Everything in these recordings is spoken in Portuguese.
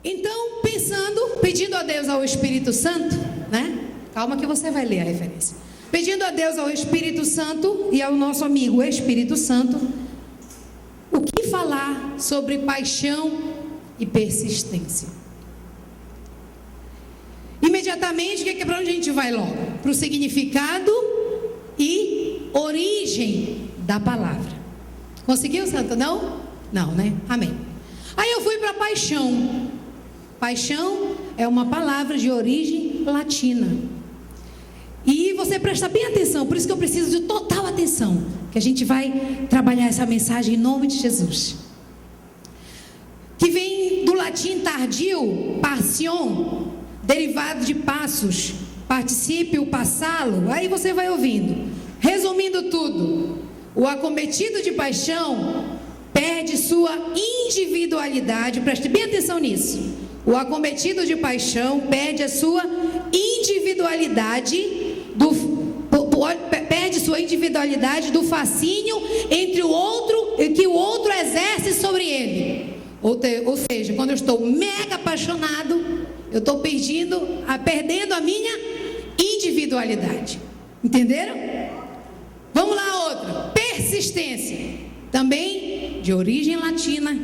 Então, pedindo a Deus ao Espírito Santo, né? Calma que você vai ler a referência. Pedindo a Deus ao Espírito Santo e ao nosso amigo Espírito Santo, o que falar sobre paixão e persistência. Imediatamente, para onde a gente vai logo? Para o significado e origem da palavra. Conseguiu, Santo? Não? Não, né? Amém. Aí eu fui para paixão. Paixão é uma palavra de origem latina. E você presta bem atenção, por isso que eu preciso de total atenção, que a gente vai trabalhar essa mensagem em nome de Jesus. Que vem do latim tardio, passion, derivado de passus, particípio passá-lo. Aí você vai ouvindo. Resumindo tudo, o acometido de paixão perde sua individualidade. Preste bem atenção nisso. O acometido de paixão perde a sua individualidade do fascínio entre o outro e que o outro exerce sobre ele. Ou seja, quando eu estou mega apaixonado, eu estou perdendo a minha individualidade. Entenderam? Vamos lá, outra. Persistência, também de origem latina,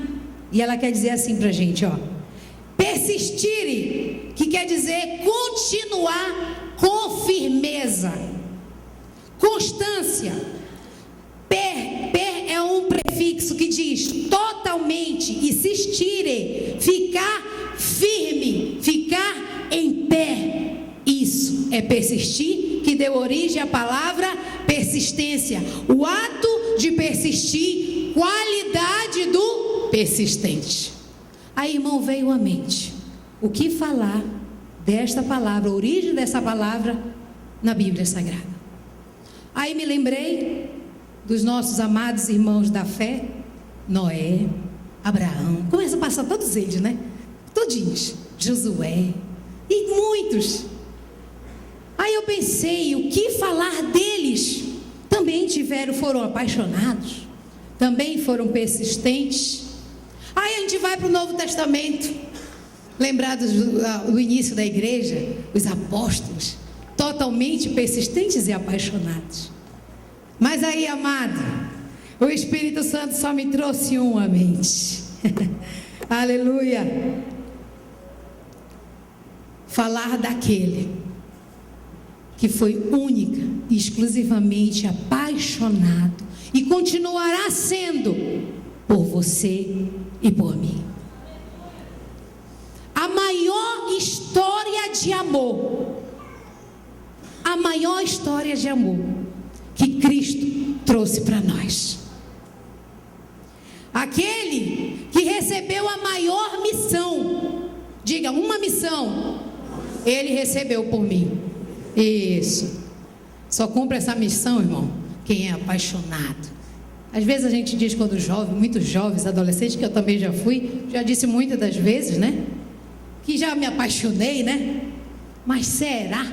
e ela quer dizer assim pra gente, ó. Persistere, que quer dizer continuar com firmeza, constância. Per é um prefixo que diz totalmente, e sistire, ficar firme, ficar em pé. Isso é persistir, que deu origem à palavra persistência. O ato de persistir, qualidade do persistente. Aí, irmão, veio à mente o que falar desta palavra, a origem dessa palavra na Bíblia Sagrada. Aí me lembrei dos nossos amados irmãos da fé, Noé, Abraão, começa a passar todos eles, né? Todinhos, Josué e muitos. Aí eu pensei, o que falar deles? Também foram apaixonados, também foram persistentes. Aí a gente vai para o Novo Testamento, lembrados do início da igreja, os apóstolos, totalmente persistentes e apaixonados. Mas aí, amado, o Espírito Santo só me trouxe um à mente. Aleluia. Falar daquele que foi única e exclusivamente apaixonado e continuará sendo por você e por mim. A maior história de amor, a maior história de amor que Cristo trouxe para nós. Aquele que recebeu a maior missão, diga, uma missão, ele recebeu por mim. Isso. Só cumpre essa missão, irmão, quem é apaixonado. Às vezes a gente diz quando jovem, muitos jovens, adolescentes, que eu também já fui, já disse muitas das vezes, né? Que já me apaixonei, né? Mas será,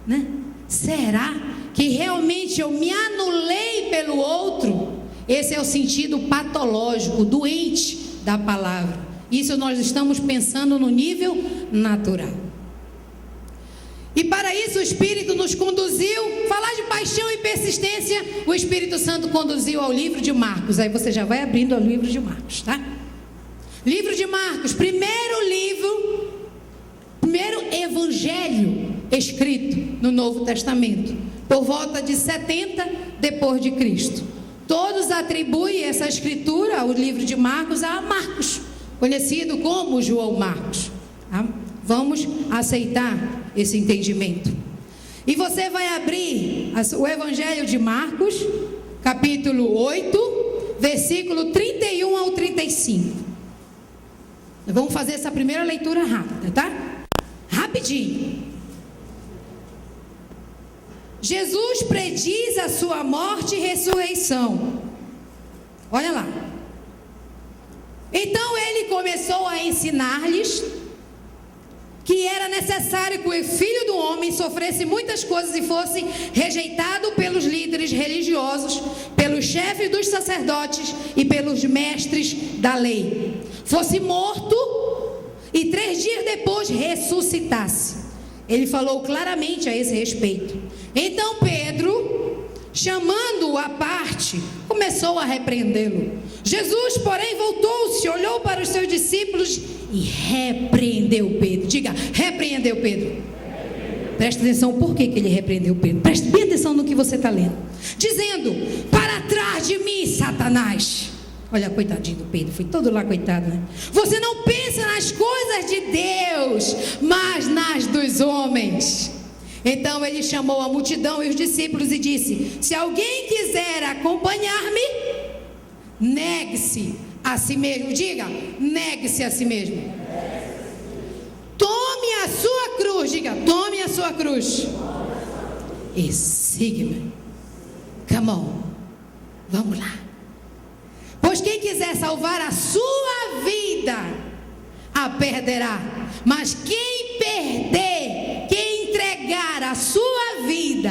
né? Será que realmente eu me anulei pelo outro? Esse é o sentido patológico, doente da palavra. Isso nós estamos pensando no nível natural. E para isso o Espírito nos conduziu, falar de paixão e persistência, o Espírito Santo conduziu ao livro de Marcos. Aí você já vai abrindo o livro de Marcos, tá? Livro de Marcos, primeiro evangelho escrito no Novo Testamento, por volta de 70 depois de Cristo. Todos atribuem essa escritura, o livro de Marcos, a Marcos, conhecido como João Marcos. Tá? Vamos aceitar esse entendimento. E você vai abrir o Evangelho de Marcos, capítulo 8, versículo 31 ao 35. Vamos fazer essa primeira leitura rápida, tá? Rapidinho. Jesus prediz a sua morte e ressurreição. Olha lá. Então ele começou a ensinar-lhes que era necessário que o Filho do Homem sofresse muitas coisas e fosse rejeitado pelos líderes religiosos, pelos chefes dos sacerdotes e pelos mestres da lei. Fosse morto e 3 dias depois ressuscitasse. Ele falou claramente a esse respeito. Então Pedro, chamando-o à parte, começou a repreendê-lo. Jesus, porém, voltou-se, olhou para os seus discípulos e repreendeu Pedro. Diga, repreendeu Pedro. Preste atenção, por que ele repreendeu Pedro? Preste bem atenção no que você está lendo. Dizendo, para trás de mim, Satanás. Olha, coitadinho do Pedro, foi todo lá, coitado, né? Você não pensa nas coisas de Deus, mas nas dos homens. Então ele chamou a multidão e os discípulos e disse: se alguém quiser acompanhar-me, negue-se a si mesmo. Diga, negue-se a si mesmo. Tome a sua cruz. Diga, tome a sua cruz e siga-me. Come on, vamos lá. Pois quem quiser salvar a sua vida, a perderá. Mas quem perder, quem entregar a sua vida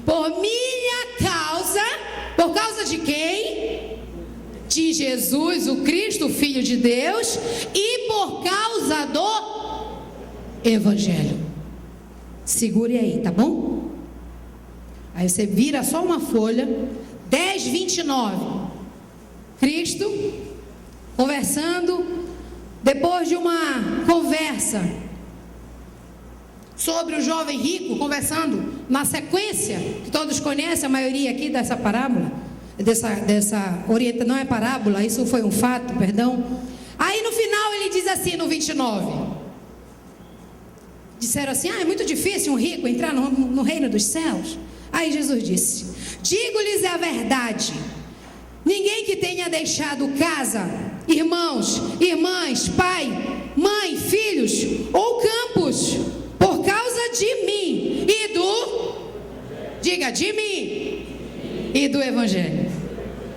por minha causa, por causa de quem? De Jesus, o Cristo, o Filho de Deus, e por causa do Evangelho. Segure aí, tá bom? Aí você vira só uma folha, 10:29. Cristo conversando, depois de uma conversa sobre o jovem rico, conversando na sequência, que todos conhecem, a maioria aqui dessa parábola, dessa orientação, não é parábola, isso foi um fato, perdão. Aí no final ele diz assim, no 29, disseram assim, é muito difícil um rico entrar no reino dos céus. Aí Jesus disse, digo-lhes a verdade, ninguém que tenha deixado casa, irmãos, irmãs, pai, mãe, filhos ou campos, por causa de mim e do, diga, de mim e do Evangelho.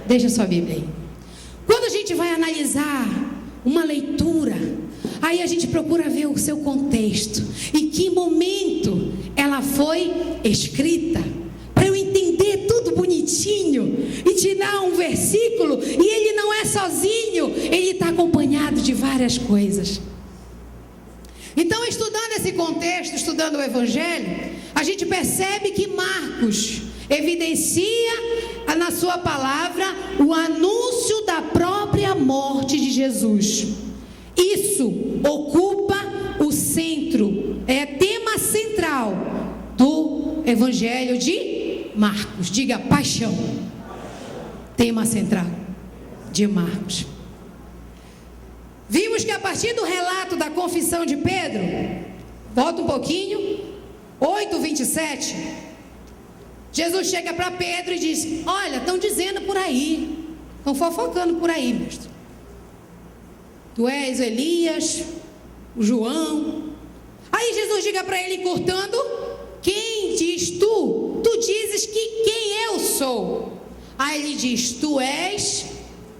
Deixa sua Bíblia aí. Quando a gente vai analisar uma leitura, aí a gente procura ver o seu contexto, em que momento ela foi escrita, para eu entender tudo bonitinho e tirar um versículo, e ele não é sozinho, ele está acompanhado de várias coisas. Então, estudando esse contexto, estudando o Evangelho, a gente percebe que Marcos evidencia na sua palavra o anúncio da própria morte de Jesus. Isso ocupa o centro, é tema central do Evangelho de Marcos. Diga, paixão. Tema central de Marcos. Vimos que a partir do relato da confissão de Pedro, volta um pouquinho, 8:27, Jesus chega para Pedro e diz, olha, estão dizendo por aí, estão fofocando por aí, mestre, tu és Elias, o João. Aí Jesus diga para ele, encurtando, quem diz tu? Tu dizes que quem eu sou? Aí ele diz, tu és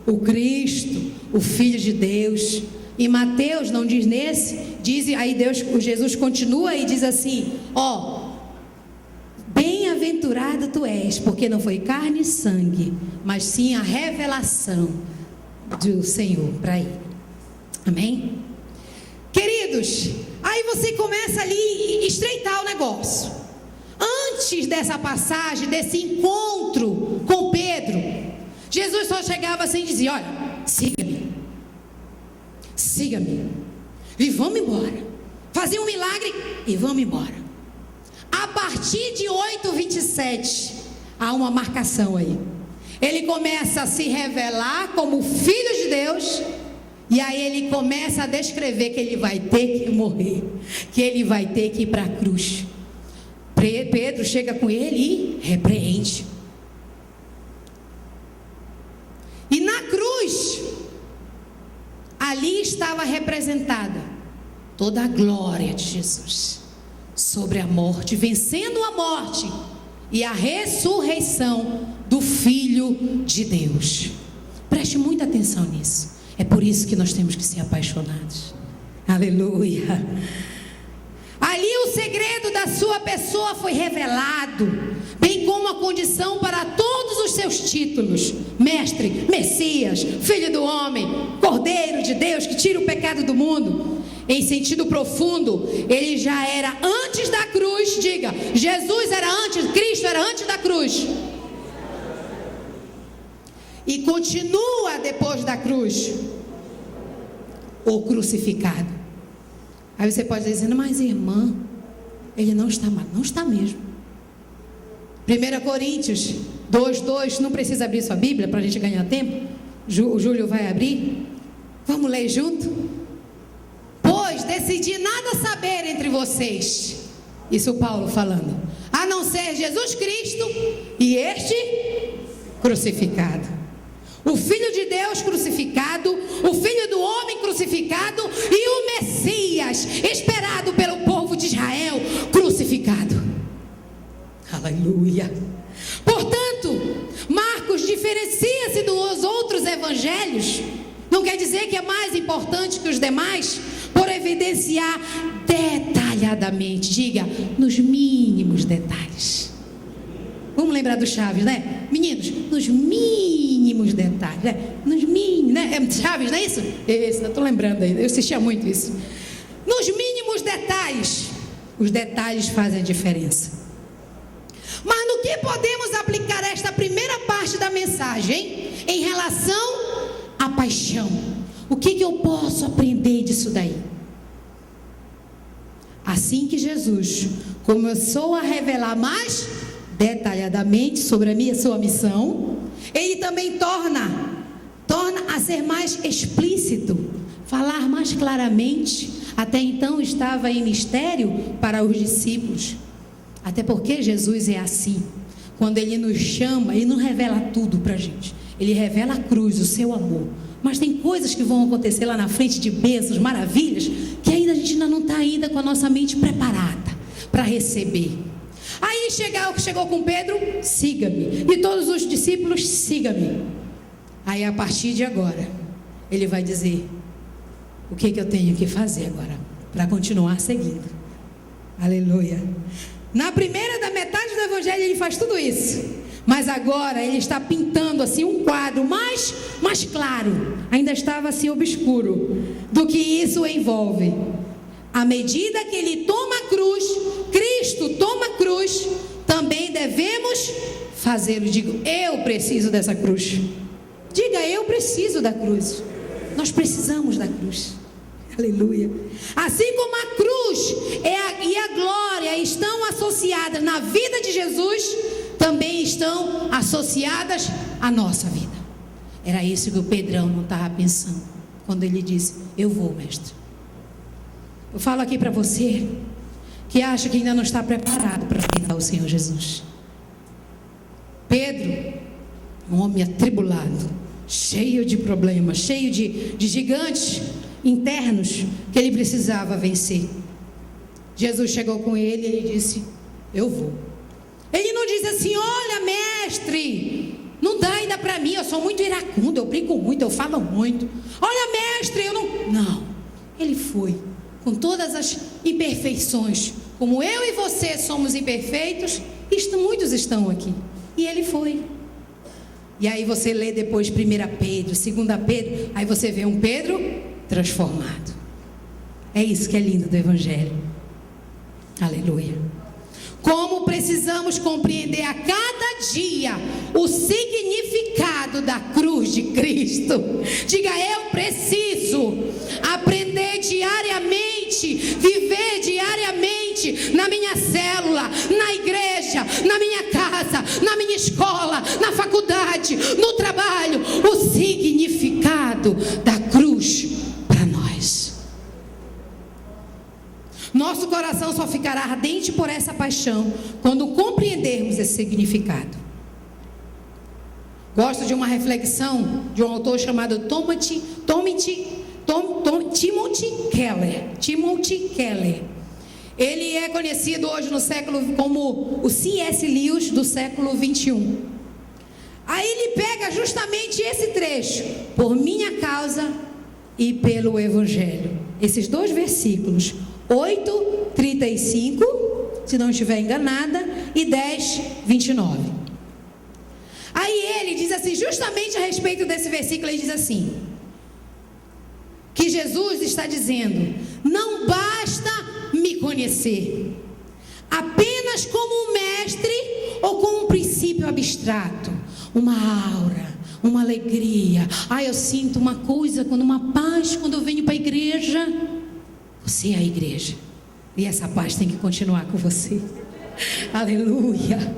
o Cristo, o Filho de Deus. E Mateus não diz nesse, diz, aí Jesus continua e diz assim, ó, bem-aventurado tu és, porque não foi carne e sangue, mas sim a revelação do Senhor para ele. Amém? Queridos, aí você começa ali a estreitar o negócio. Antes dessa passagem, desse encontro com Pedro, Jesus só chegava assim e dizia, olha, siga-me, siga-me, e vamos embora. Fazia um milagre e vamos embora. A partir de 8:27, há uma marcação aí. Ele começa a se revelar como Filho de Deus, e aí ele começa a descrever que ele vai ter que morrer, que ele vai ter que ir para a cruz. Pedro chega com ele e repreende. E na cruz, ali estava representada toda a glória de Jesus sobre a morte, vencendo a morte e a ressurreição do Filho de Deus. Preste muita atenção nisso. É por isso que nós temos que ser apaixonados. Aleluia. Ali o segredo da sua pessoa foi revelado, bem como a condição para todos os seus títulos: Mestre, Messias, Filho do Homem, Cordeiro de Deus que tira o pecado do mundo. em sentido profundo, ele já era antes da cruz. Diga, Jesus era antes, Cristo era antes da cruz. E continua depois da cruz, o crucificado. Aí você pode dizer, mas irmã, ele não está mal. Não está mesmo. 1 Coríntios 2:2, não precisa abrir sua Bíblia para a gente ganhar tempo. O Júlio vai abrir. Vamos ler junto? Pois decidi nada saber entre vocês, isso Paulo falando, a não ser Jesus Cristo e este crucificado. O Filho de Deus crucificado, o Filho do homem crucificado e o Messias, esperado pelo povo de Israel, crucificado. Aleluia. Portanto, Marcos diferencia-se dos outros evangelhos. Não quer dizer que é mais importante que os demais, por evidenciar detalhadamente, diga, nos mínimos detalhes. Vamos lembrar do Chaves, né? Meninos, nos mínimos detalhes, né? Nos mínimos, né? É Chaves, não é isso? Isso, eu estou lembrando aí, eu assistia muito isso. Nos mínimos detalhes, os detalhes fazem a diferença. Mas no que podemos aplicar esta primeira parte da mensagem em relação à paixão? O que eu posso aprender disso daí? Assim que Jesus começou a revelar mais detalhadamente sobre a sua missão, ele também torna a ser mais explícito, falar mais claramente. Até então estava em mistério para os discípulos, até porque Jesus é assim. Quando ele nos chama, ele não revela tudo para a gente, ele revela a cruz, o seu amor. Mas tem coisas que vão acontecer lá na frente, de bênçãos, maravilhas, que ainda a gente ainda não está ainda com a nossa mente preparada para receber. Aí chegou com Pedro, siga-me, e todos os discípulos, siga-me. Aí a partir de agora, ele vai dizer, o que eu tenho que fazer agora, para continuar seguindo. Aleluia. Na primeira da metade do evangelho ele faz tudo isso, mas agora ele está pintando assim um quadro mais claro, ainda estava assim obscuro, do que isso envolve. À medida que ele toma a cruz, Cristo toma a cruz, também devemos fazê-lo. Digo, eu preciso dessa cruz. Diga, eu preciso da cruz. Nós precisamos da cruz. Aleluia. Assim como a cruz e a glória estão associadas na vida de Jesus, também estão associadas à nossa vida. Era isso que o Pedrão não estava pensando quando ele disse, eu vou, mestre. Eu falo aqui para você que acha que ainda não está preparado para aceitar o Senhor Jesus. Pedro, um homem atribulado, cheio de problemas, cheio de gigantes internos que ele precisava vencer. Jesus chegou com ele e ele disse, eu vou. Ele não disse assim, olha mestre, não dá ainda para mim, eu sou muito iracundo, eu brinco muito, eu falo muito. Olha mestre, eu não... Não, ele foi com todas as imperfeições, como eu e você somos imperfeitos, muitos estão aqui, e ele foi. E aí você lê depois 1 Pedro, 2 Pedro, aí você vê um Pedro transformado. É isso que é lindo do Evangelho. Aleluia. Como precisamos compreender a cada dia o significado da cruz de Cristo. Diga, eu preciso aprender diariamente, viver diariamente na minha célula, na igreja, na minha casa, na minha escola, na faculdade, no trabalho, o significado da cruz para nós. Nosso coração só ficará ardente por essa paixão quando compreendermos esse significado. Gosto de uma reflexão de um autor chamado Timothy Keller. Ele é conhecido hoje no século como o C.S. Lewis do século 21. Aí ele pega justamente esse trecho, por minha causa e pelo Evangelho. Esses dois versículos, 8:35, se não estiver enganada, e 10:29. Aí ele diz assim, justamente a respeito desse versículo, ele diz assim, que Jesus está dizendo: não basta me conhecer apenas como um mestre ou como um princípio abstrato, uma aura, uma alegria. Eu sinto uma coisa, uma paz quando eu venho para a igreja. Você é a igreja, e essa paz tem que continuar com você. Aleluia.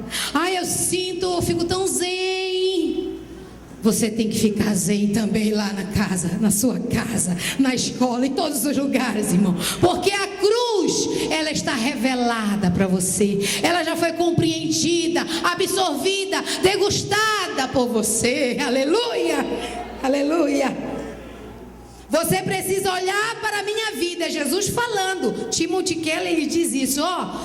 Eu fico tão zen. Você tem que ficar zen também lá na casa, na sua casa, na escola, em todos os lugares, irmão. Porque a cruz, ela está revelada para você. Ela já foi compreendida, absorvida, degustada por você. Aleluia, aleluia. Você precisa olhar para a minha vida. Jesus falando. Timothy Keller, ele diz isso.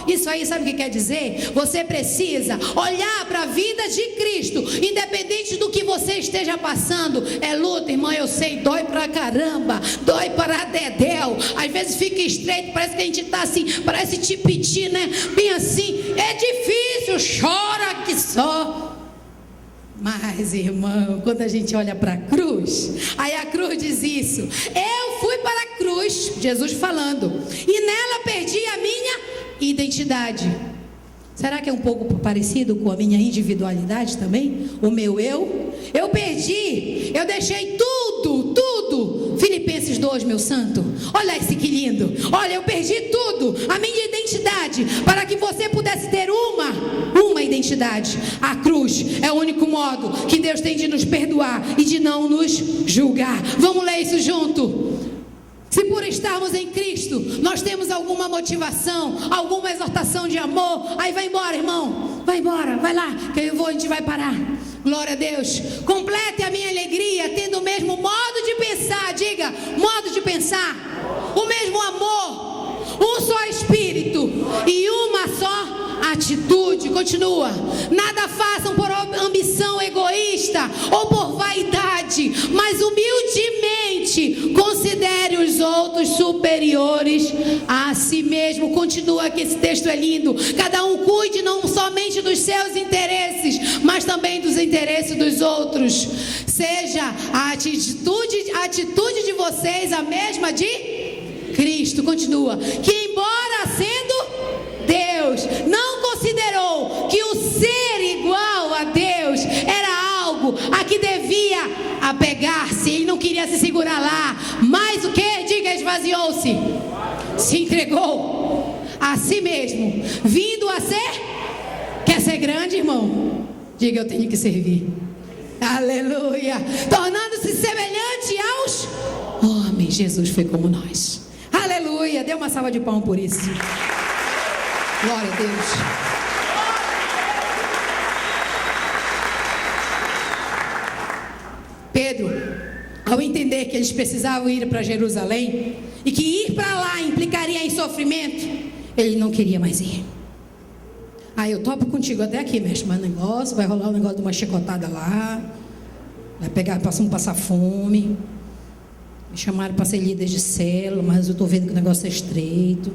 Isso aí, sabe o que quer dizer? Você precisa olhar para a vida de Cristo, independente do que você esteja passando. É luta, irmão, eu sei, dói pra caramba, dói para dedéu. Às vezes fica estreito, parece que a gente está assim, parece tipiti, né? Bem assim, é difícil, chora que só. Mas, irmão, quando a gente olha para a cruz, aí a cruz diz isso: eu fui para a cruz, Jesus falando, e nela perdi a minha identidade. Será que é um pouco parecido com a minha individualidade também? O meu eu perdi, eu deixei tudo. Filipenses 2, meu santo, olha esse que lindo. Olha, eu perdi tudo, a minha identidade, para que você pudesse ter uma identidade. A cruz é o único modo que Deus tem de nos perdoar e de não nos julgar. Vamos ler isso junto. Se por estarmos em Cristo, nós temos alguma motivação, alguma exortação de amor, aí vai embora, irmão, vai embora, vai lá, que a gente vai parar. Glória a Deus. Complete a minha alegria, tendo o mesmo modo de pensar. Diga, modo de pensar. O mesmo amor, um só espírito e uma só atitude. Continua. Nada façam por ambição egoísta ou por vaidade, mas humildemente considere os outros superiores a si mesmo. Continua, que esse texto é lindo. Cada um cuide não somente dos seus interesses, mas também dos interesses dos outros. Seja a atitude de vocês a mesma de Cristo. Continua. Que embora sendo Deus, não considerou que o ser igual a Deus era algo a que devia apegar-se. Ele não queria se segurar lá. Mas o que? Diga, esvaziou-se. Se entregou a si mesmo, vindo a ser. Quer ser grande, irmão? Diga, eu tenho que servir. Aleluia. Tornando-se semelhante aos homens. Jesus foi como nós. Aleluia. Dê uma salva de palmas por isso. Glória a Deus. Pedro, ao entender que eles precisavam ir para Jerusalém e que ir para lá implicaria em sofrimento, ele não queria mais ir. Eu topo contigo até aqui, mestre, mas negócio, vai rolar um negócio de uma chicotada lá, vai pegar, passar fome. Me chamaram para ser líder de célula, mas eu estou vendo que o negócio é estreito.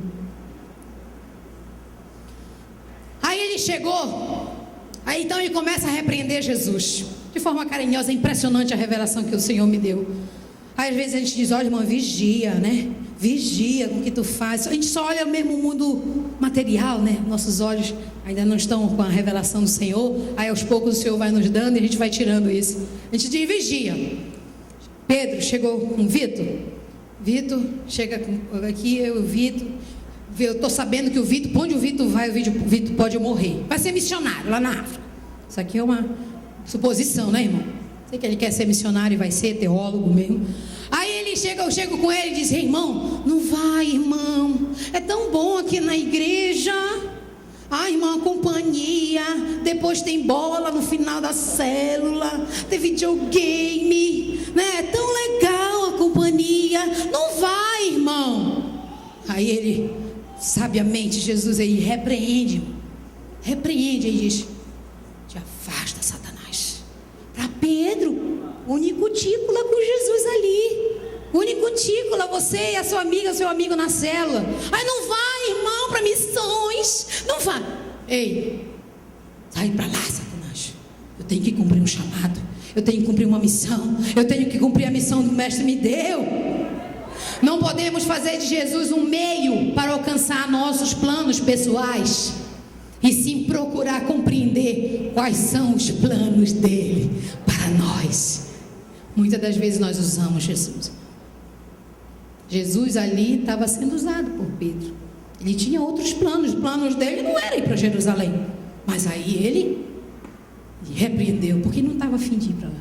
Aí ele chegou, aí então ele começa a repreender Jesus, de forma carinhosa. É impressionante a revelação que o Senhor me deu. Aí às vezes a gente diz, olha, irmão, vigia, né? Vigia com o que tu faz. A gente só olha mesmo o mundo material, né? Nossos olhos ainda não estão com a revelação do Senhor. Aí aos poucos o Senhor vai nos dando e a gente vai tirando isso. A gente diz, vigia. Pedro chegou com Vitor. Vitor chega aqui, Vitor. Eu estou sabendo que o Vitor, para onde o Vitor vai, o Vitor pode morrer. Vai ser missionário lá na África. Isso aqui é uma suposição, né, irmão? Sei que ele quer ser missionário e vai ser teólogo mesmo. Aí eu chego com ele e diz, irmão, não vai, irmão. É tão bom aqui na igreja. Irmão, a companhia. Depois tem bola no final da célula. Tem videogame, né? É tão legal a companhia. Não vai, irmão. Aí ele, sabiamente, Jesus aí repreende, e diz, te afasta, Satanás. Para Pedro, unicutícula com Jesus ali, unicutícula, você e a sua amiga, seu amigo na célula. Não vai, irmão, para missões, não vai. Ei, sai para lá, Satanás. Eu tenho que cumprir um chamado, eu tenho que cumprir uma missão, eu tenho que cumprir a missão que o mestre me deu. Não podemos fazer de Jesus um meio para alcançar nossos planos pessoais, e sim procurar compreender quais são os planos dele para nós. Muitas das vezes nós usamos Jesus. Jesus ali estava sendo usado por Pedro. Ele tinha outros planos. Os planos dele não era ir para Jerusalém, mas aí ele repreendeu, porque não estava a fim de ir para lá.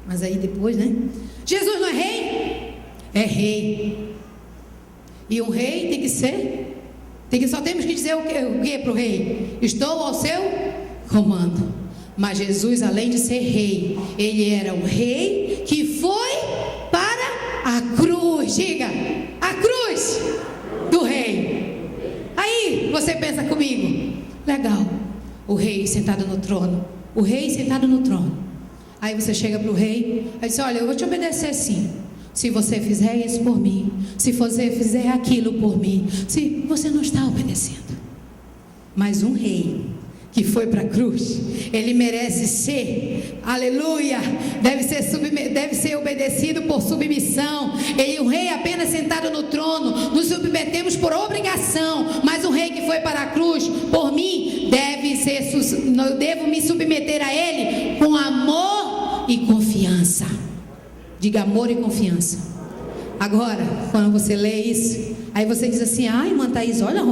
Mas aí depois, né? Jesus não é rei? É rei. E um rei tem que ser, só temos que dizer o que para o rei? Estou ao seu comando. Mas Jesus, além de ser rei, ele era um rei que foi para a cruz. Diga, a cruz do rei. Aí você pensa comigo, legal, o rei sentado no trono. O rei sentado no trono. Aí você chega para o rei e diz: olha, eu vou te obedecer sim, se você fizer isso por mim, se você fizer aquilo por mim. Se você não está obedecendo. Mas um rei que foi para a cruz, ele merece ser, aleluia, deve ser obedecido por submissão. E o rei apenas sentado no trono, nos submetemos por obrigação. Mas um rei que foi para a cruz por mim, eu devo me submeter a ele com amor e confiança. Diga, amor e confiança. Agora, quando você lê isso, aí você diz assim: ai, irmã Thaís, olha,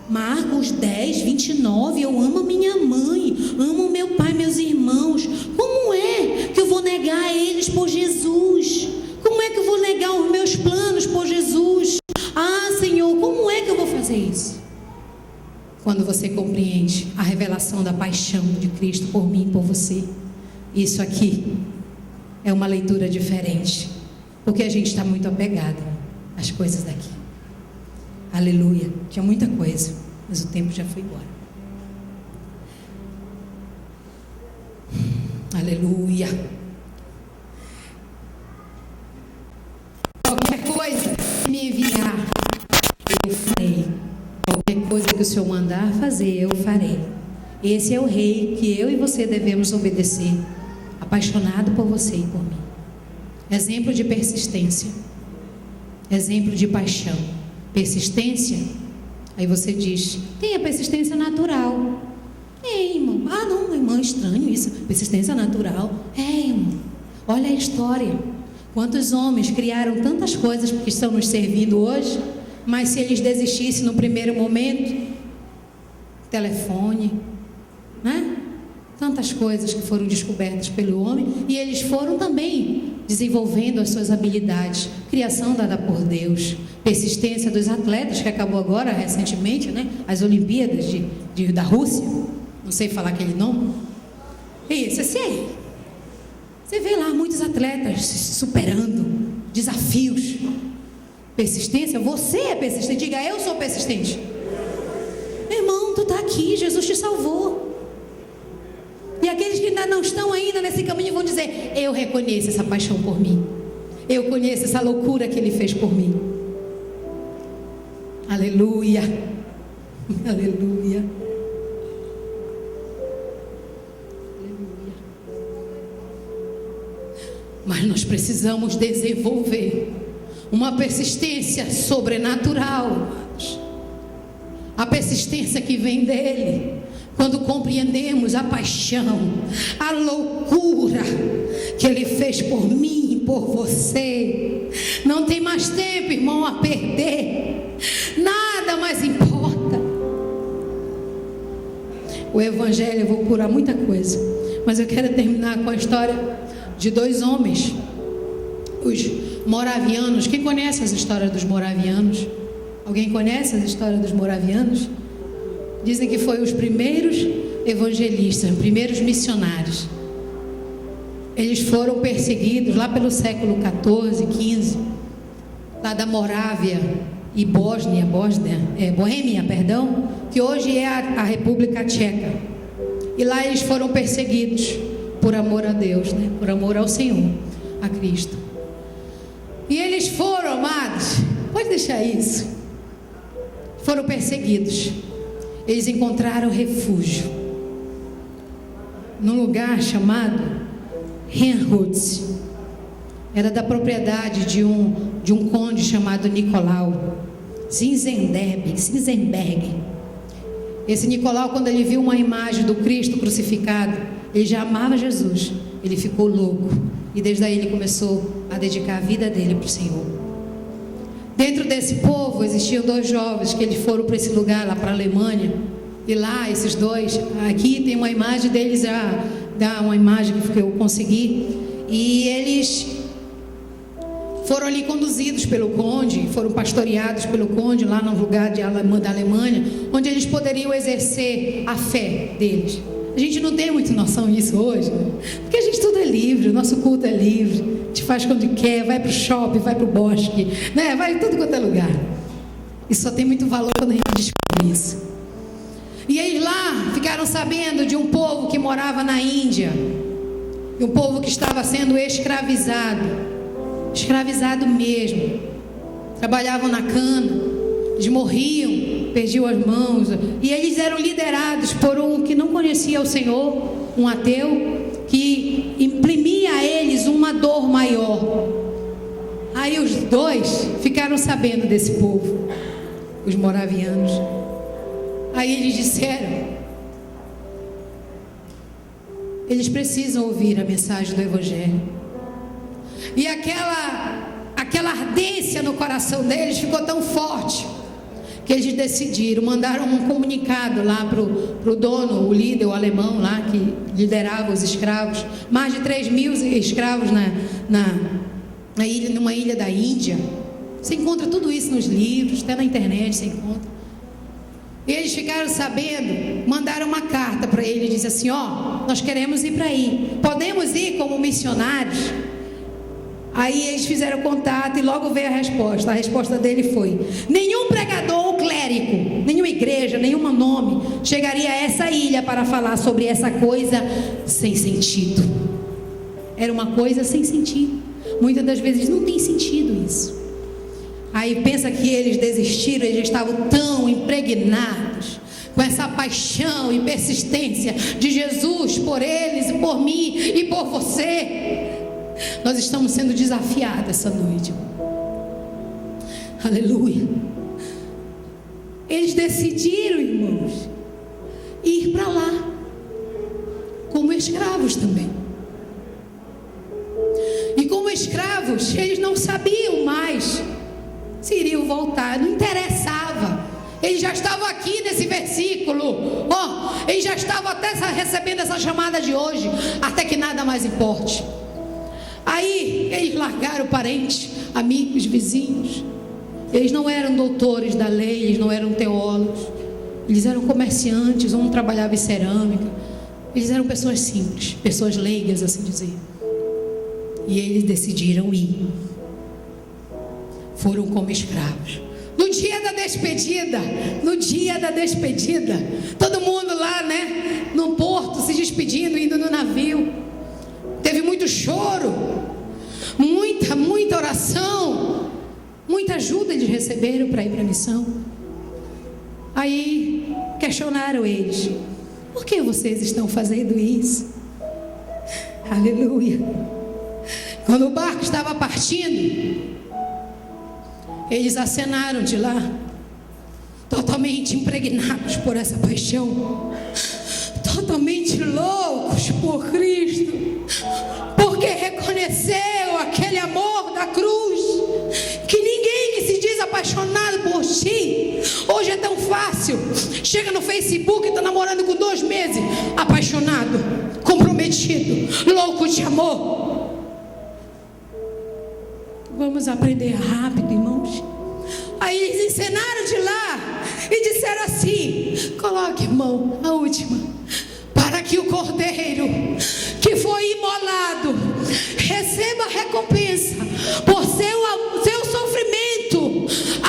Marcos 10, 29, eu amo a minha mãe, amo o meu pai, meus irmãos. Como é que eu vou negar eles por Jesus? Como é que eu vou negar os meus planos por Jesus? Ah, Senhor, como é que eu vou fazer isso? Quando você compreende a revelação da paixão de Cristo por mim e por você, isso aqui é uma leitura diferente, porque a gente está muito apegado às coisas daqui. Aleluia, tinha muita coisa, mas o tempo já foi embora. Aleluia. Qualquer coisa que me enviar, eu farei. Qualquer coisa que o Senhor mandar fazer, eu farei. Esse é o rei que eu e você devemos obedecer, apaixonado por você e por mim. Exemplo de persistência, exemplo de paixão. Persistência, aí você diz: tem a persistência natural. É, irmão. Ah, não, irmão, estranho isso. Persistência natural. É, irmão. Olha a história. Quantos homens criaram tantas coisas que estão nos servindo hoje, mas se eles desistissem no primeiro momento, telefone, né? Tantas coisas que foram descobertas pelo homem, e eles foram também desenvolvendo as suas habilidades. Criação dada por Deus. Persistência dos atletas, que acabou agora recentemente, né? As Olimpíadas da Rússia. Não sei falar aquele nome. Isso, assim, você vê lá muitos atletas superando desafios. Persistência, você é persistente. Diga, eu sou persistente. Irmão, tu está aqui, Jesus te salvou. E aqueles que ainda não estão ainda nesse caminho vão dizer: eu reconheço essa paixão por mim, eu conheço essa loucura que Ele fez por mim. Aleluia, aleluia, aleluia. Mas nós precisamos desenvolver uma persistência sobrenatural, amados. A persistência que vem dEle. Quando compreendemos a paixão, a loucura que Ele fez por mim e por você, não tem mais tempo, irmão, a perder. Nada mais importa. O Evangelho, eu vou curar muita coisa, mas eu quero terminar com a história de dois homens, os moravianos. Quem conhece as histórias dos moravianos? Alguém conhece as histórias dos moravianos? Dizem que foram os primeiros evangelistas, primeiros missionários. Eles foram perseguidos lá pelo século 14, 15, lá da Morávia e Boêmia, que hoje é a República Tcheca. E lá eles foram perseguidos por amor a Deus, né? Por amor ao Senhor, a Cristo. E eles foram, amados, pode deixar isso, foram perseguidos. Eles encontraram refúgio num lugar chamado Herrnhut. Era da propriedade de um conde chamado Nicolau Zinzenberg. Esse Nicolau, quando ele viu uma imagem do Cristo crucificado, ele já amava Jesus. Ele ficou louco e desde aí ele começou a dedicar a vida dele para o Senhor. Dentro desse povo existiam 2 jovens que eles foram para esse lugar, lá para a Alemanha. E lá, esses 2, aqui tem uma imagem deles, dá uma imagem que eu consegui. E eles foram ali conduzidos pelo conde, foram pastoreados pelo conde, lá no lugar da Alemanha, onde eles poderiam exercer a fé deles. A gente não tem muita noção disso hoje, né? Porque a gente tudo é livre, o nosso culto é livre, a gente faz quando quer, vai para o shopping, vai para o bosque, né? Vai em tudo quanto é lugar. E só tem muito valor quando a gente descobre isso. E eles lá ficaram sabendo de um povo que morava na Índia, e um povo que estava sendo escravizado mesmo. Trabalhavam na cana, eles morriam, perdiam as mãos, e eles eram liderados por um que não conhecia o Senhor, um ateu, que imprimia a eles uma dor maior. Aí os 2 ficaram sabendo desse povo, os moravianos. Aí eles disseram: eles precisam ouvir a mensagem do Evangelho. E aquela ardência no coração deles ficou tão forte que eles decidiram, mandaram um comunicado lá pro dono, o líder, o alemão lá que liderava os escravos, mais de 3.000 escravos numa ilha da Índia. Você encontra tudo isso nos livros, até na internet você encontra. E eles ficaram sabendo, mandaram uma carta para ele e disse assim: nós queremos ir para aí, podemos ir como missionários? Aí eles fizeram contato e logo veio a resposta dele foi: nenhum pregador ou clérigo, nenhuma igreja, nenhum nome chegaria a essa ilha para falar sobre essa coisa sem sentido. Era uma coisa sem sentido. Muitas das vezes não tem sentido isso. Aí pensa que eles desistiram, eles estavam tão impregnados com essa paixão e persistência de Jesus por eles e por mim e por você. Nós estamos sendo desafiados essa noite. Aleluia. Eles decidiram, irmãos, ir para lá como escravos também. E como escravos, eles não sabiam mais se iriam voltar, não interessava. Eles já estavam aqui nesse versículo, eles já estavam até recebendo essa chamada de hoje, até que nada mais importe. Aí eles largaram parentes, amigos, vizinhos. Eles não eram doutores da lei, eles não eram teólogos, eles eram comerciantes, um trabalhava em cerâmica. Eles eram pessoas simples, pessoas leigas, assim dizer. E eles decidiram ir. Foram como escravos. No dia da despedida, todo mundo lá, né, no porto, se despedindo, indo no navio. Teve muito choro, muita oração, muita ajuda eles receberam para ir para a missão. Aí questionaram eles: por que vocês estão fazendo isso? Aleluia. Quando o barco estava partindo, eles acenaram de lá, totalmente impregnados por essa paixão, totalmente loucos por Cristo, porque reconheceu aquele amor da cruz, que ninguém que se diz apaixonado por ti, hoje é tão fácil, chega no Facebook e está namorando com 2 meses, apaixonado, comprometido, louco de amor. Vamos aprender rápido, irmãos. Aí eles encenaram de lá e disseram assim: coloque, irmão, a última, para que o cordeiro que foi imolado receba recompensa por seu sofrimento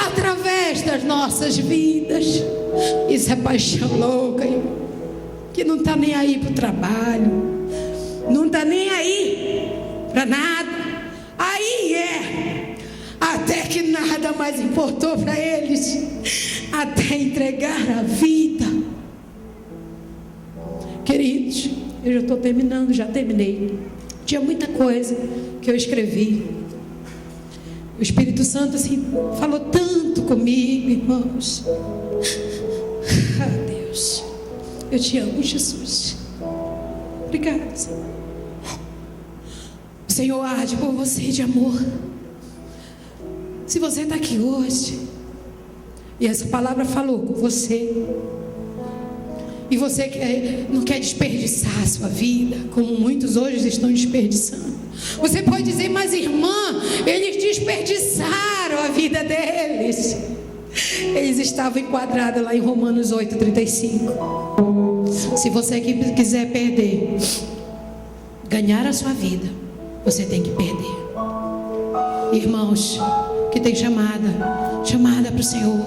através das nossas vidas. Isso é paixão louca, irmão, que não está nem aí para o trabalho, não está nem aí para nada. Aí até que nada mais importou para eles, até entregar a vida. Queridos, eu já estou terminando, já terminei. Tinha muita coisa que eu escrevi. O Espírito Santo assim, falou tanto comigo, irmãos. Ah, Deus, eu te amo, Jesus. Obrigada, Senhor. O Senhor arde por você de amor. Se você está aqui hoje e essa palavra falou com você, e você não quer desperdiçar a sua vida, como muitos hoje estão desperdiçando, você pode dizer: mas irmã, eles desperdiçaram a vida deles. Eles estavam enquadrados lá em Romanos 8:35. Se você quiser perder, ganhar a sua vida, você tem que perder. Irmãos que tem chamada para o Senhor,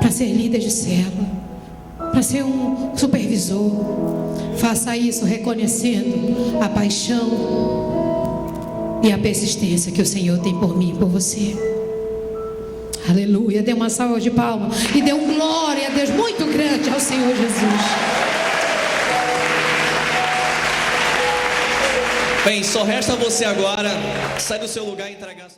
para ser líder de célula, para ser um supervisor, faça isso reconhecendo a paixão e a persistência que o Senhor tem por mim e por você. Aleluia. Dê uma salva de palmas e dê um glória a Deus muito grande ao Senhor Jesus. Bem, só resta você agora sair do seu lugar e entregar